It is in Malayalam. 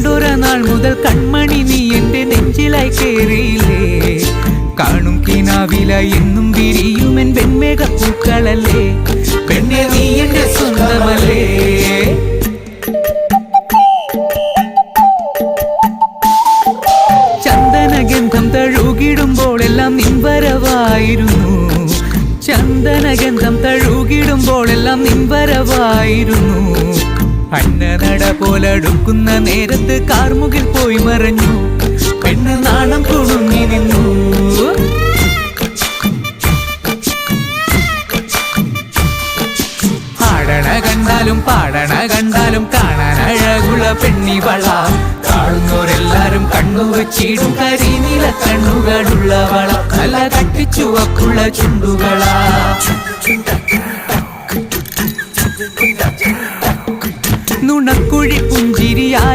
കണ്ടൊര നാൾ മുതൽ കൺമണി നീ എന്റെ നെഞ്ചിലായി കേറിയില്ലേ. കാണും കിനാവില എന്നും വിരിയുമെൻ വെൺമേഘ പൂക്കളല്ലേ. പെണ്ണെ നീ എന്റെ സ്വന്തമല്ലേ. ചന്ദനഗന്ധം തഴുകിടുമ്പോഴെല്ലാം നിൻവരവായിരുന്നു. ചന്ദനഗന്ധം തഴുകിടുമ്പോഴെല്ലാം നിൻവരവായിരുന്നു. അന്നനട പോലടുക്കുന്ന നേരത്ത് കാർമുകിൽ പോയി മറഞ്ഞു. പെണ്ണ് നാണം കുണുങ്ങി നിന്നു. ആടണ കണ്ടാലും പാടണ കണ്ടാലും കാണാൻ അഴകുള്ള പെണ്ണിവള. കാണുന്നോരെല്ലാരും കണ്ണുവച്ചിടും കരിനീല കണ്ണുകളുള്ളവള. നല്ല കട്ടിച്ചുവപ്പുള്ള ചുണ്ടുകളാ. നുണക്കുഴി പുഞ്ചിരിയാലെ